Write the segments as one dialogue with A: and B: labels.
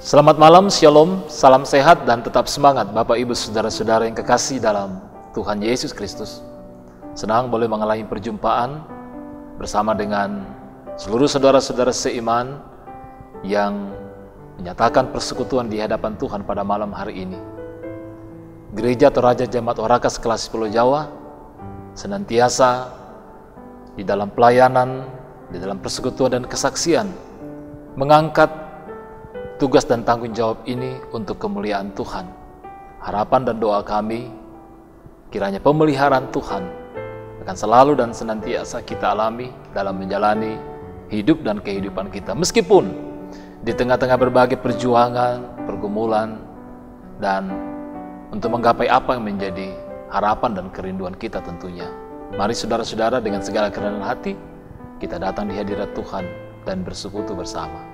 A: Selamat malam, shalom, salam sehat dan tetap semangat Bapak Ibu Saudara-saudara yang kekasih dalam Tuhan Yesus Kristus. Senang boleh mengalami perjumpaan bersama dengan seluruh saudara-saudara seiman yang menyatakan persekutuan di hadapan Tuhan pada malam hari ini. Gereja Toraja Jemaat Orakas Kelas Pulau Jawa senantiasa di dalam pelayanan, di dalam persekutuan dan kesaksian mengangkat tugas dan tanggung jawab ini untuk kemuliaan Tuhan. Harapan dan doa kami, kiranya pemeliharaan Tuhan akan selalu dan senantiasa kita alami dalam menjalani hidup dan kehidupan kita. Meskipun di tengah-tengah berbagai perjuangan, pergumulan, dan untuk menggapai apa yang menjadi harapan dan kerinduan kita tentunya. Mari saudara-saudara dengan segala kerendahan hati, kita datang di hadirat Tuhan dan bersekutu bersama.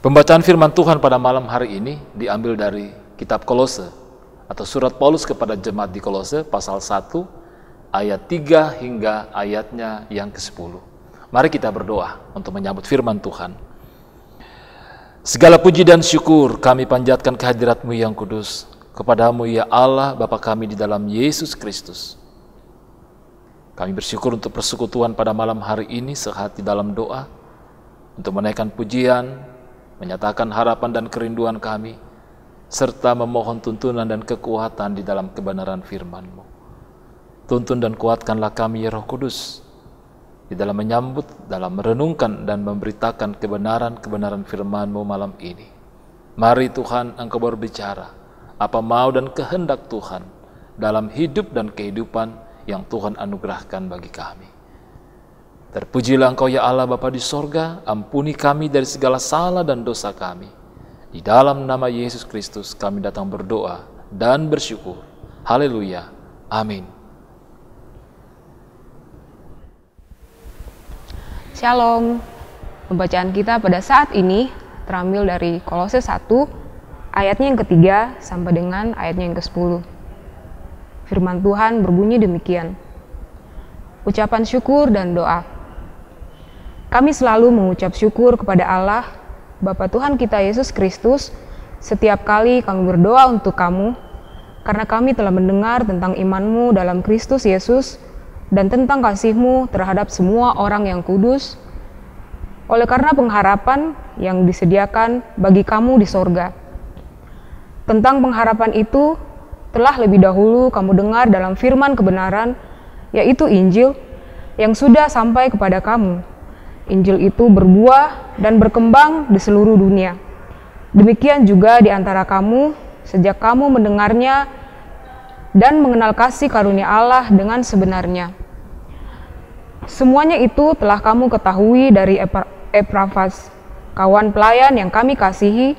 A: Pembacaan firman Tuhan pada malam hari ini diambil dari kitab Kolose atau surat Paulus kepada jemaat di Kolose pasal 1 ayat 3 hingga ayatnya yang ke-10. Mari kita berdoa untuk menyambut firman Tuhan. Segala puji dan syukur kami panjatkan kehadirat-Mu yang kudus, kepadamu ya Allah Bapa kami di dalam Yesus Kristus. Kami bersyukur untuk persekutuan pada malam hari ini sehati dalam doa untuk menaikkan pujian, menyatakan harapan dan kerinduan kami, serta memohon tuntunan dan kekuatan di dalam kebenaran firman-Mu. Tuntun dan kuatkanlah kami ya Roh Kudus, di dalam menyambut, dalam merenungkan dan memberitakan kebenaran-kebenaran firman-Mu malam ini. Mari Tuhan Engkau berbicara, apa mau dan kehendak Tuhan dalam hidup dan kehidupan yang Tuhan anugerahkan bagi kami. Terpujilah Engkau ya Allah Bapa di sorga, ampuni kami dari segala salah dan dosa kami. Di dalam nama Yesus Kristus kami datang berdoa dan bersyukur. Haleluya. Amin.
B: Shalom. Pembacaan kita pada saat ini terambil dari Kolose 1 ayatnya yang ketiga sampai dengan ayatnya yang ke-10. Firman Tuhan berbunyi demikian. Ucapan syukur dan doa. Kami selalu mengucap syukur kepada Allah, Bapa Tuhan kita Yesus Kristus, setiap kali kami berdoa untuk kamu, karena kami telah mendengar tentang iman-Mu dalam Kristus Yesus dan tentang kasih-Mu terhadap semua orang yang kudus, oleh karena pengharapan yang disediakan bagi kamu di sorga. Tentang pengharapan itu, telah lebih dahulu kamu dengar dalam firman kebenaran, yaitu Injil, yang sudah sampai kepada kamu. Injil itu berbuah dan berkembang di seluruh dunia. Demikian juga di antara kamu, sejak kamu mendengarnya dan mengenal kasih karunia Allah dengan sebenarnya. Semuanya itu telah kamu ketahui dari Epafras, kawan pelayan yang kami kasihi,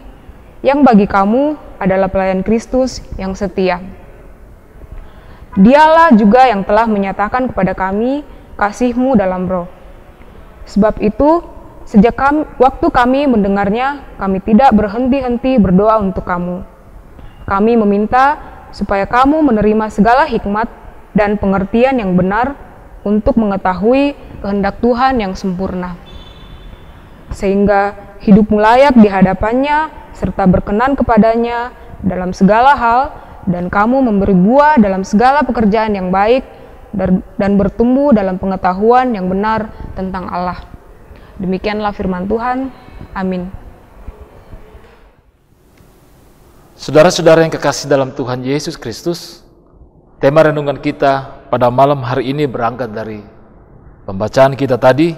B: yang bagi kamu adalah pelayan Kristus yang setia. Dialah juga yang telah menyatakan kepada kami kasih-Mu dalam roh. Sebab itu, sejak waktu kami mendengarnya, kami tidak berhenti-henti berdoa untuk kamu. Kami meminta supaya kamu menerima segala hikmat dan pengertian yang benar untuk mengetahui kehendak Tuhan yang sempurna, sehingga hidupmu layak di hadapannya serta berkenan kepadanya dalam segala hal, dan kamu memberi buah dalam segala pekerjaan yang baik dan bertumbuh dalam pengetahuan yang benar tentang Allah. Demikianlah firman Tuhan. Amin.
A: Saudara-saudara yang kekasih dalam Tuhan Yesus Kristus, tema renungan kita pada malam hari ini berangkat dari pembacaan kita tadi,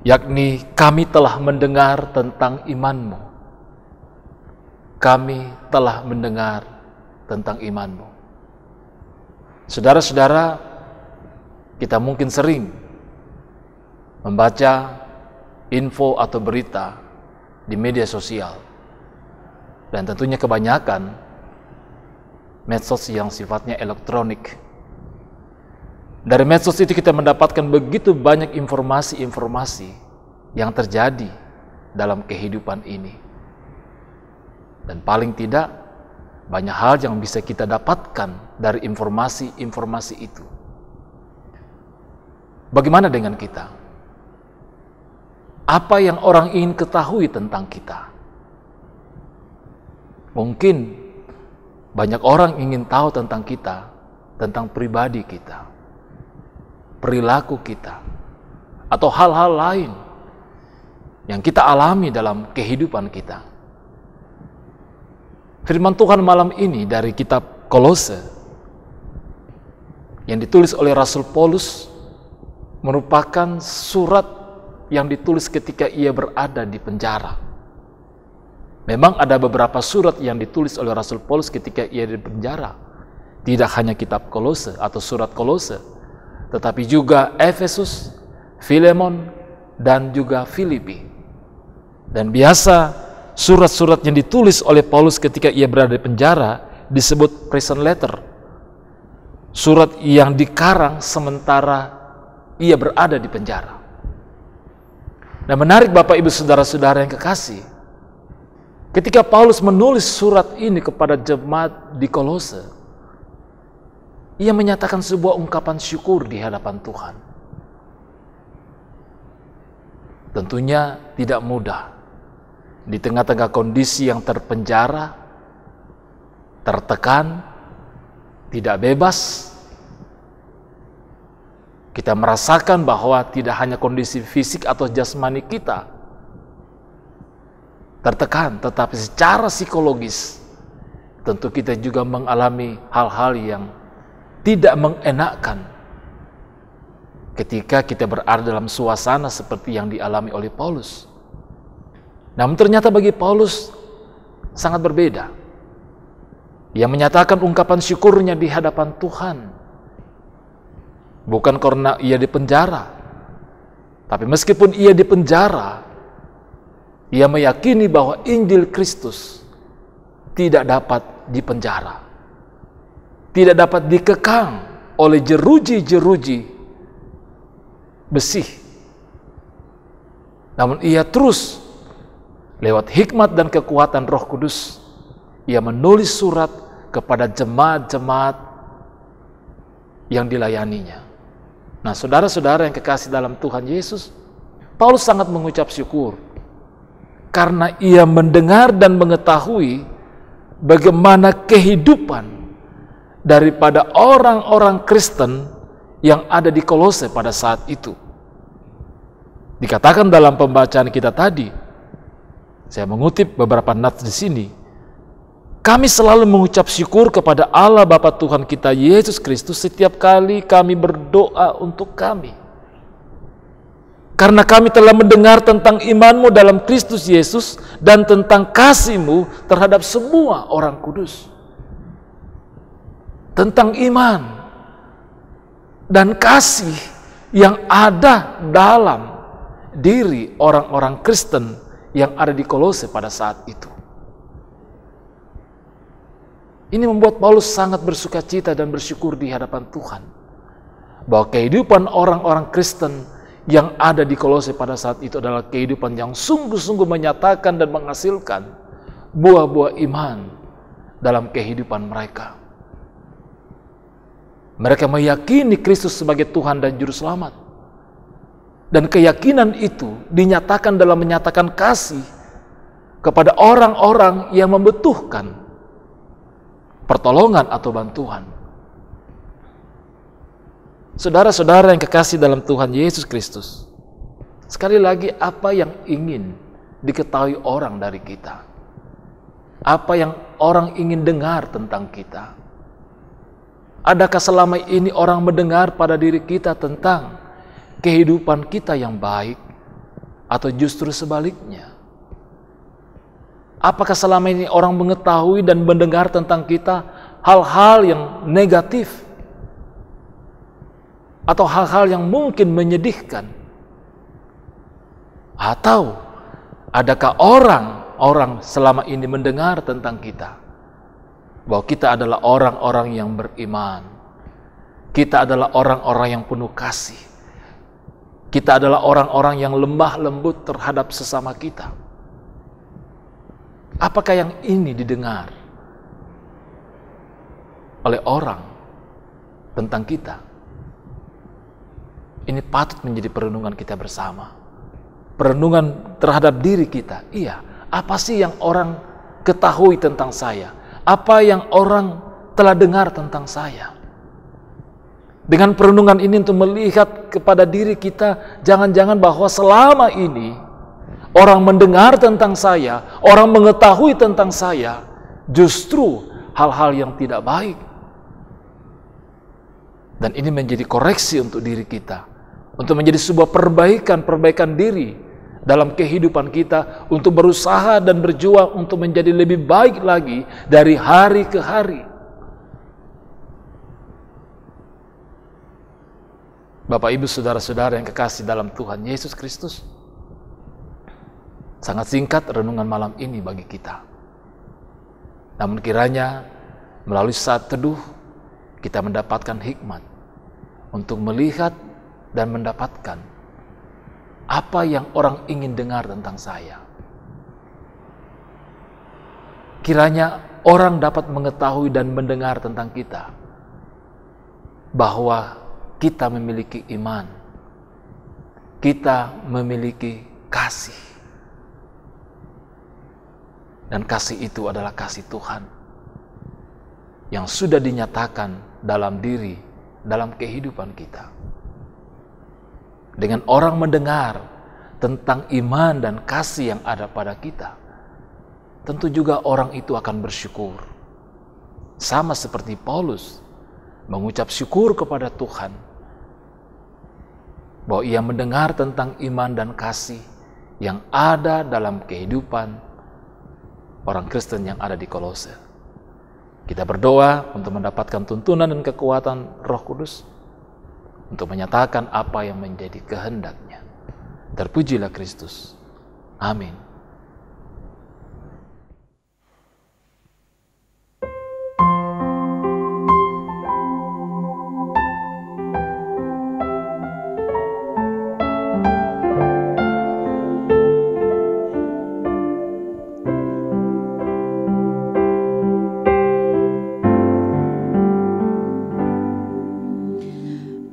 A: yakni kami telah mendengar tentang iman-Mu. Kami telah mendengar tentang iman-Mu. Saudara-saudara, kita mungkin sering membaca info atau berita di media sosial, dan tentunya kebanyakan medsos yang sifatnya elektronik. Dari medsos itu kita mendapatkan begitu banyak informasi-informasi yang terjadi dalam kehidupan ini. Dan paling tidak, banyak hal yang bisa kita dapatkan dari informasi-informasi itu. Bagaimana dengan kita? Apa yang orang ingin ketahui tentang kita? Mungkin banyak orang ingin tahu tentang kita, tentang pribadi kita, perilaku kita, atau hal-hal lain yang kita alami dalam kehidupan kita. Firman Tuhan malam ini dari kitab Kolose yang ditulis oleh Rasul Paulus merupakan surat yang ditulis ketika ia berada di penjara. Memang ada beberapa surat yang ditulis oleh Rasul Paulus ketika ia di penjara. Tidak hanya kitab Kolose atau surat Kolose, tetapi juga Efesus, Filemon, dan juga Filipi. Dan biasa surat-surat yang ditulis oleh Paulus ketika ia berada di penjara disebut prison letter. Surat yang dikarang sementara ia berada di penjara. Dan menarik Bapak Ibu Saudara-saudara yang kekasih, ketika Paulus menulis surat ini kepada jemaat di Kolose, ia menyatakan sebuah ungkapan syukur di hadapan Tuhan. Tentunya tidak mudah di tengah-tengah kondisi yang terpenjara, tertekan, tidak bebas. Kita merasakan bahwa tidak hanya kondisi fisik atau jasmani kita tertekan, tetapi secara psikologis tentu kita juga mengalami hal-hal yang tidak mengenakkan ketika kita berada dalam suasana seperti yang dialami oleh Paulus. Namun ternyata bagi Paulus sangat berbeda. Ia menyatakan ungkapan syukurnya di hadapan Tuhan, bukan karena ia dipenjara, tapi meskipun ia dipenjara, ia meyakini bahwa Injil Kristus tidak dapat dipenjara, tidak dapat dikekang oleh jeruji-jeruji besi. Namun ia terus lewat hikmat dan kekuatan Roh Kudus, ia menulis surat kepada jemaat-jemaat yang dilayaninya. Nah, saudara-saudara yang kekasih dalam Tuhan Yesus, Paulus sangat mengucap syukur karena ia mendengar dan mengetahui bagaimana kehidupan daripada orang-orang Kristen yang ada di Kolose pada saat itu. Dikatakan dalam pembacaan kita tadi, saya mengutip beberapa nats di sini, kami selalu mengucap syukur kepada Allah Bapa Tuhan kita Yesus Kristus setiap kali kami berdoa untuk kami. Karena kami telah mendengar tentang imanmu dalam Kristus Yesus dan tentang kasihmu terhadap semua orang kudus. Tentang iman dan kasih yang ada dalam diri orang-orang Kristen yang ada di Kolose pada saat itu. Ini membuat Paulus sangat bersukacita dan bersyukur di hadapan Tuhan bahwa kehidupan orang-orang Kristen yang ada di Kolose pada saat itu adalah kehidupan yang sungguh-sungguh menyatakan dan menghasilkan buah-buah iman dalam kehidupan mereka. Mereka meyakini Kristus sebagai Tuhan dan Juru Selamat. Dan keyakinan itu dinyatakan dalam menyatakan kasih kepada orang-orang yang membutuhkan pertolongan atau bantuan. Saudara-saudara yang kekasih dalam Tuhan Yesus Kristus, sekali lagi apa yang ingin diketahui orang dari kita? Apa yang orang ingin dengar tentang kita? Adakah selama ini orang mendengar pada diri kita tentang kehidupan kita yang baik, atau justru sebaliknya? Apakah selama ini orang mengetahui dan mendengar tentang kita hal-hal yang negatif, atau hal-hal yang mungkin menyedihkan? Atau adakah orang-orang selama ini mendengar tentang kita bahwa kita adalah orang-orang yang beriman, kita adalah orang-orang yang penuh kasih, kita adalah orang-orang yang lemah lembut terhadap sesama kita? Apakah yang ini didengar oleh orang tentang kita? Ini patut menjadi perenungan kita bersama. Perenungan terhadap diri kita. Iya, apa sih yang orang ketahui tentang saya? Apa yang orang telah dengar tentang saya? Dengan perenungan ini untuk melihat kepada diri kita, jangan-jangan bahwa selama ini orang mendengar tentang saya, orang mengetahui tentang saya, justru hal-hal yang tidak baik. Dan ini menjadi koreksi untuk diri kita, untuk menjadi sebuah perbaikan diri dalam kehidupan kita, untuk berusaha dan berjuang untuk menjadi lebih baik lagi dari hari ke hari. Bapak, Ibu, saudara-saudara yang kekasih dalam Tuhan Yesus Kristus, sangat singkat renungan malam ini bagi kita. Namun kiranya melalui saat teduh kita mendapatkan hikmat untuk melihat dan mendapatkan apa yang orang ingin dengar tentang saya. Kiranya orang dapat mengetahui dan mendengar tentang kita bahwa kita memiliki iman, kita memiliki kasih, dan kasih itu adalah kasih Tuhan yang sudah dinyatakan dalam diri, dalam kehidupan kita. Dengan orang mendengar tentang iman dan kasih yang ada pada kita, tentu juga orang itu akan bersyukur. Sama seperti Paulus mengucap syukur kepada Tuhan bahwa ia mendengar tentang iman dan kasih yang ada dalam kehidupan orang Kristen yang ada di Kolose. Kita berdoa untuk mendapatkan tuntunan dan kekuatan Roh Kudus untuk menyatakan apa yang menjadi kehendaknya. Terpujilah Kristus. Amin.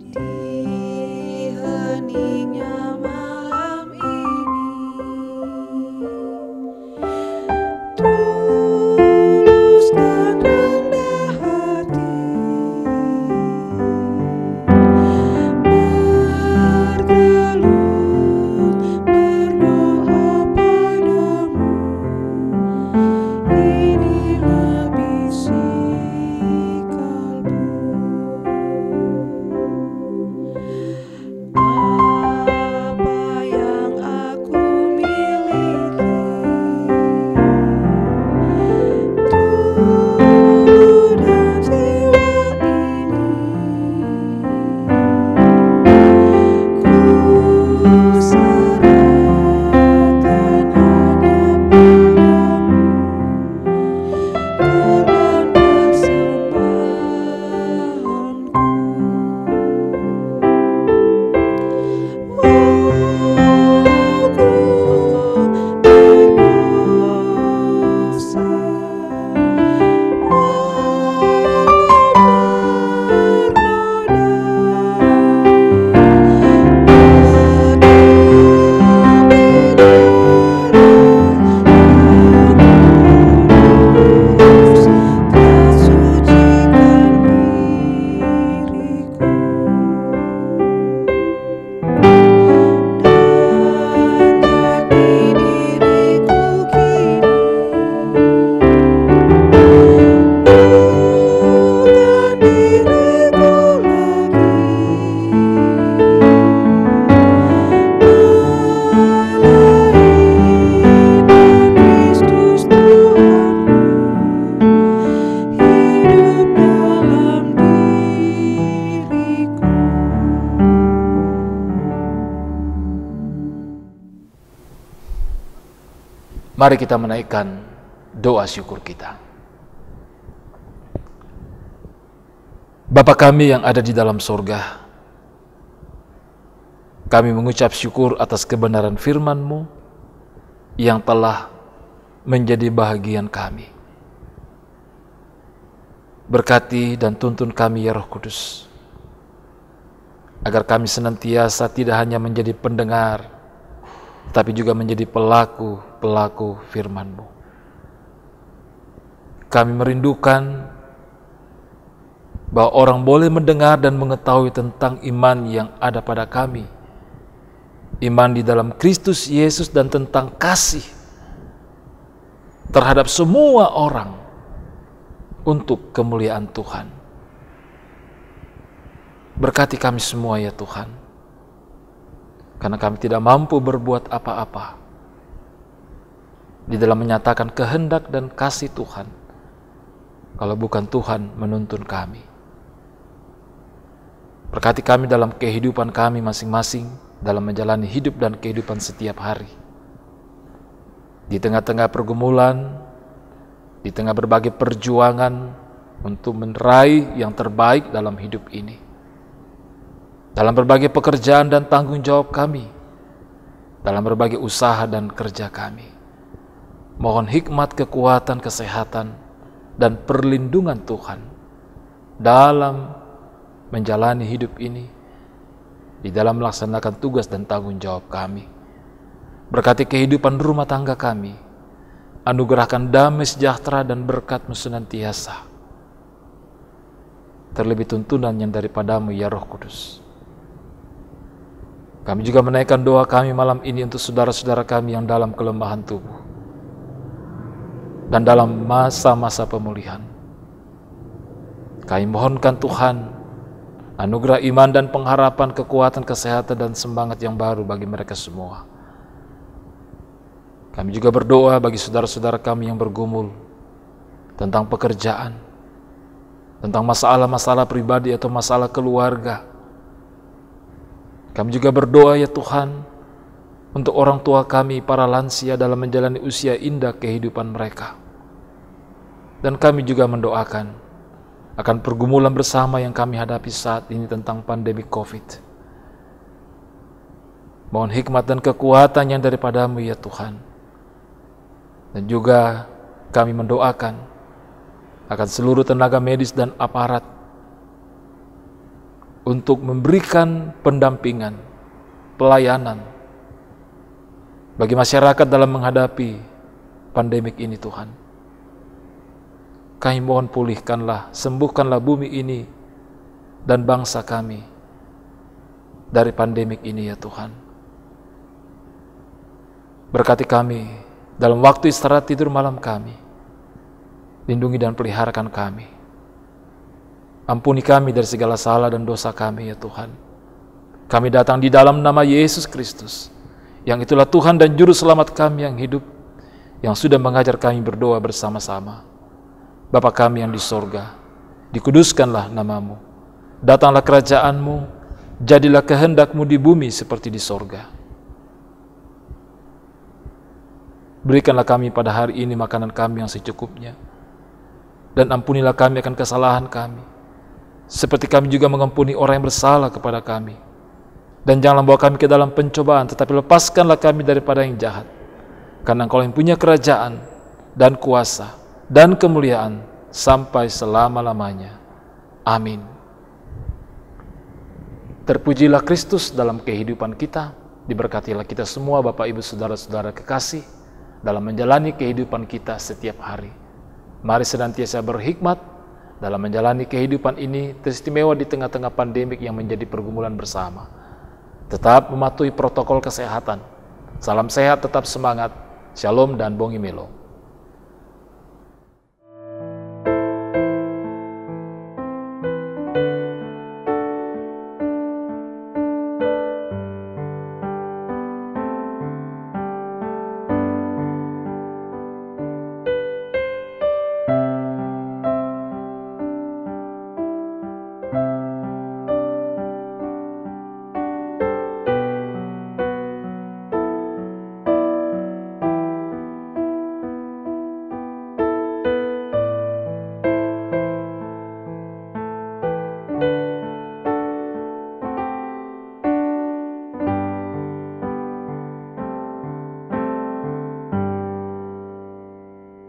C: Di heningnya malam ini
A: Mari kita menaikkan doa syukur kita. Bapa kami yang ada di dalam sorga, kami mengucap syukur atas kebenaran firman-Mu yang telah menjadi bahagian kami. Berkati dan tuntun kami ya Roh Kudus, agar kami senantiasa tidak hanya menjadi pendengar, tapi juga menjadi pelaku firman-Mu. Kami merindukan bahwa orang boleh mendengar dan mengetahui tentang iman yang ada pada kami, iman di dalam Kristus Yesus, dan tentang kasih terhadap semua orang untuk kemuliaan Tuhan. Berkati kami semua ya Tuhan, karena kami tidak mampu berbuat apa-apa di dalam menyatakan kehendak dan kasih Tuhan kalau bukan Tuhan menuntun kami. Berkati kami dalam kehidupan kami masing-masing, dalam menjalani hidup dan kehidupan setiap hari. Di tengah-tengah pergumulan, di tengah berbagai perjuangan untuk meraih yang terbaik dalam hidup ini, dalam berbagai pekerjaan dan tanggung jawab kami, dalam berbagai usaha dan kerja kami, mohon hikmat, kekuatan, kesehatan, dan perlindungan Tuhan dalam menjalani hidup ini, di dalam melaksanakan tugas dan tanggung jawab kami. Berkati kehidupan rumah tangga kami, anugerahkan damai sejahtera dan berkat-Mu senantiasa, terlebih tuntunan yang daripada-Mu ya Roh Kudus. Kami juga menaikkan doa kami malam ini untuk saudara-saudara kami yang dalam kelemahan tubuh dan dalam masa-masa pemulihan. Kami mohonkan Tuhan anugerah iman dan pengharapan, kekuatan, kesehatan, dan semangat yang baru bagi mereka semua. Kami juga berdoa bagi saudara-saudara kami yang bergumul tentang pekerjaan, tentang masalah-masalah pribadi atau masalah keluarga. Kami juga berdoa ya Tuhan untuk orang tua kami, para lansia dalam menjalani usia indah kehidupan mereka. Dan kami juga mendoakan akan pergumulan bersama yang kami hadapi saat ini tentang pandemi COVID. Mohon hikmat dan kekuatan yang daripada-Mu ya Tuhan. Dan juga kami mendoakan akan seluruh tenaga medis dan aparat untuk memberikan pendampingan, pelayanan bagi masyarakat dalam menghadapi pandemik ini Tuhan. Kami mohon pulihkanlah, sembuhkanlah bumi ini dan bangsa kami dari pandemik ini ya Tuhan. Berkati kami dalam waktu istirahat tidur malam kami, lindungi dan peliharakan kami. Ampuni kami dari segala salah dan dosa kami ya Tuhan. Kami datang di dalam nama Yesus Kristus, yang itulah Tuhan dan Juru Selamat kami yang hidup, yang sudah mengajar kami berdoa bersama-sama. Bapa kami yang di sorga, dikuduskanlah nama-Mu. Datanglah kerajaan-Mu, jadilah kehendak-Mu di bumi seperti di sorga. Berikanlah kami pada hari ini makanan kami yang secukupnya, dan ampunilah kami akan kesalahan kami, seperti kami juga mengampuni orang yang bersalah kepada kami. Dan janganlah bawa kami ke dalam pencobaan, tetapi lepaskanlah kami daripada yang jahat. Karena Engkau yang punya kerajaan, dan kuasa, dan kemuliaan, sampai selama-lamanya. Amin. Terpujilah Kristus dalam kehidupan kita, diberkatilah kita semua Bapak Ibu Saudara-saudara kekasih, dalam menjalani kehidupan kita setiap hari. Mari senantiasa berhikmat dalam menjalani kehidupan ini, teristimewa di tengah-tengah pandemik yang menjadi pergumulan bersama. Tetap mematuhi protokol kesehatan. Salam sehat, tetap semangat. Shalom dan Bongi Melo.